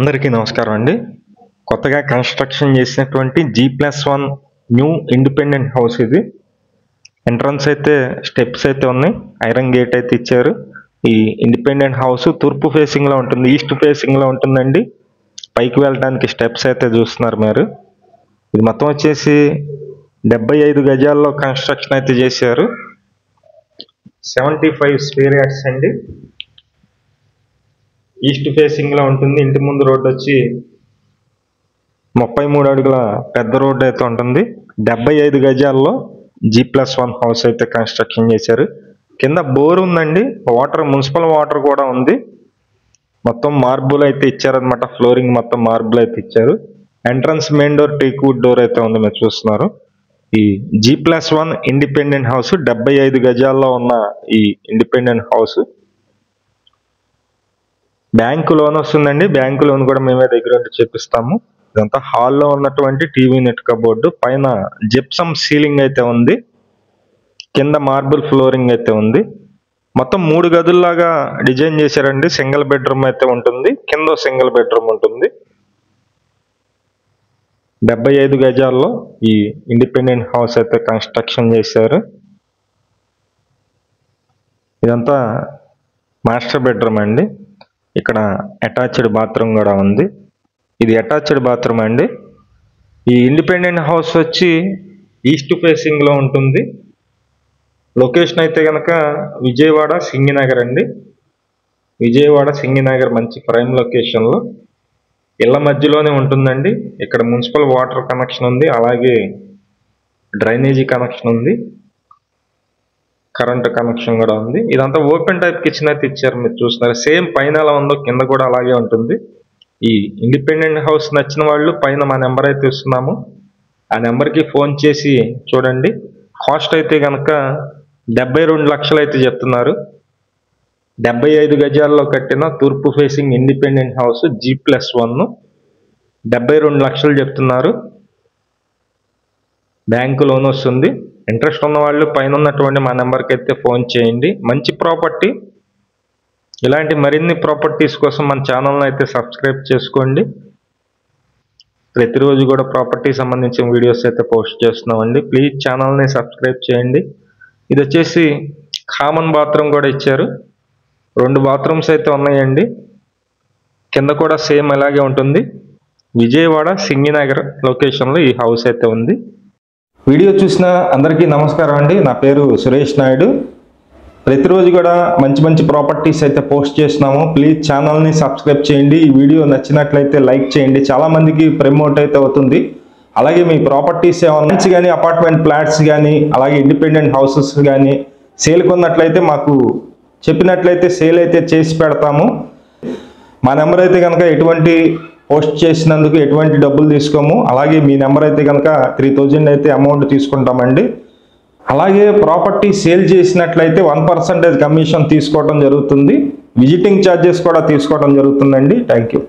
అందరికీ నమస్కారం అండి. కొత్తగా కన్స్ట్రక్షన్ చేసినటువంటి G+1 న్యూ ఇండిపెండెంట్ హౌస్ ఇది. ఎంట్రన్స్ అయితే స్టెప్స్ అయితే ఉన్నాయి, ఐరన్ గేట్ అయితే ఇచ్చారు. ఈ ఇండిపెండెంట్ హౌస్ తూర్పు ఫేసింగ్ లో ఉంటుంది, ఈస్ట్ ఫేసింగ్ లో ఉంటుందండి. పైకి వెళ్ళడానికి స్టెప్స్ అయితే చూస్తున్నారు మీరు. ఇది మొత్తం వచ్చేసి 75 గజాల్లో కన్స్ట్రక్షన్ అయితే చేశారు. 75 స్క్వేర్ యార్డ్స్ అండి. ఈస్ట్ ఫేసింగ్ లో ఉంటుంది. ఇంటి ముందు రోడ్డు వచ్చి 33 అడుగుల పెద్ద రోడ్డు అయితే ఉంటుంది. 75 గజాల్లో G+1 హౌస్ అయితే కన్స్ట్రక్షన్ చేశారు. కింద బోర్ ఉందండి, వాటర్ మున్సిపల్ వాటర్ కూడా ఉంది. మొత్తం మార్బుల్ అయితే ఇచ్చారనమాట, ఫ్లోరింగ్ మొత్తం మార్బుల్ అయితే ఇచ్చారు. Entrance main door teakwood door అయితే ఉంది, మీరు చూస్తున్నారు. ఈ G+1 ఇండిపెండెంట్ హౌస్ 75 గజాల్లో ఉన్న ఈ ఇండిపెండెంట్ హౌస్ బ్యాంకు లోన్ వస్తుందండి. బ్యాంకు లోన్ కూడా మేమే దగ్గర ఉండి చెప్పిస్తాము. ఇదంతా హాల్లో ఉన్నటువంటి టీవీ నెట్ కబోర్డు, పైన జిప్సమ్ సీలింగ్ అయితే ఉంది, కింద మార్బుల్ ఫ్లోరింగ్ అయితే ఉంది. మొత్తం 3 గదుల్లాగా డిజైన్ చేశారండి. సింగిల్ బెడ్రూమ్ అయితే ఉంటుంది, కింద సింగిల్ బెడ్రూమ్ ఉంటుంది. 75 గజాల్లో ఈ ఇండిపెండెంట్ హౌస్ అయితే కన్స్ట్రక్షన్ చేశారు. ఇదంతా మాస్టర్ బెడ్రూమ్ అండి. ఇక్కడ అటాచ్డ్ బాత్రూమ్ కూడా ఉంది. ఇది అటాచ్డ్ బాత్రూమ్ అండి. ఈ ఇండిపెండెంట్ హౌస్ వచ్చి ఈస్ట్ ఫేసింగ్ లో ఉంటుంది. లొకేషన్ అయితే కనుక విజయవాడ సింగినగర్ అండి. విజయవాడ సింగినగర్ మంచి ప్రైమ్ లొకేషన్ లో ఇళ్ల మధ్యలోనే ఉంటుందండి. ఇక్కడ మున్సిపల్ వాటర్ కనెక్షన్ ఉంది, అలాగే డ్రైనేజీ కనెక్షన్ ఉంది, కరెంట్ కనెక్షన్ కూడా ఉంది. ఇదంతా ఓపెన్ టైప్ కిచెన్ అయితే ఇచ్చారు, మీరు చూస్తున్నారు. సేమ్ పైన ఎలా ఉందో కింద కూడా అలాగే ఉంటుంది. ఈ ఇండిపెండెంట్ హౌస్ నచ్చిన వాళ్ళు పైన మా నెంబర్ అయితే ఇస్తున్నాము, ఆ నెంబర్కి ఫోన్ చేసి చూడండి. కాస్ట్ అయితే కనుక 72 లక్షలు అయితే చెప్తున్నారు. 75 గజాల్లో కట్టిన తూర్పు ఫేసింగ్ ఇండిపెండెంట్ హౌస్ G+1 72 లక్షలు చెప్తున్నారు. బ్యాంకు లోన్ వస్తుంది. ఇంట్రెస్ట్ ఉన్న వాళ్ళు పైన ఉన్నటువంటి మా నెంబర్కి అయితే ఫోన్ చేయండి. మంచి ప్రాపర్టీ. ఇలాంటి మరిన్ని ప్రాపర్టీస్ కోసం మన ఛానల్ని అయితే సబ్స్క్రైబ్ చేసుకోండి. ప్రతిరోజు కూడా ప్రాపర్టీ సంబంధించిన వీడియోస్ అయితే పోస్ట్ చేస్తున్నామండి. ప్లీజ్ ఛానల్ని సబ్స్క్రైబ్ చేయండి. ఇది వచ్చేసి కామన్ బాత్రూమ్ కూడా ఇచ్చారు. 2 బాత్రూమ్స్ అయితే ఉన్నాయండి. కింద కూడా సేమ్ అలాగే ఉంటుంది. విజయవాడ సింగినగర్ లొకేషన్లో ఈ హౌస్ అయితే ఉంది. వీడియో చూసిన అందరికీ నమస్కారం అండి. నా పేరు సురేష్ నాయుడు. ప్రతిరోజు కూడా మంచి మంచి ప్రాపర్టీస్ అయితే పోస్ట్ చేస్తున్నాము. ప్లీజ్ ఛానల్ని సబ్స్క్రైబ్ చేయండి. ఈ వీడియో నచ్చినట్లయితే లైక్ చేయండి, చాలామందికి ప్రమోట్ అయితే అవుతుంది. అలాగే మీ ప్రాపర్టీస్ ఏమన్నా కానీ అపార్ట్మెంట్ ఫ్లాట్స్ కానీ అలాగే ఇండిపెండెంట్ హౌసెస్ కానీ సేల్ కొన్నట్లయితే మాకు చెప్పినట్లయితే సేల్ అయితే చేసి పెడతాము. మా నెంబర్ అయితే కనుక ఎటువంటి పోస్ట్ చేసినందుకు ఎటువంటి డబ్బులు తీసుకోము. అలాగే మీ నెంబర్ అయితే కనుక 3000 అయితే అమౌంట్ తీసుకుంటామండి. అలాగే ప్రాపర్టీ సేల్ చేసినట్లయితే 1% కమిషన్ తీసుకోవడం జరుగుతుంది. విజిటింగ్ ఛార్జెస్ కూడా తీసుకోవడం జరుగుతుందండి. Thank you.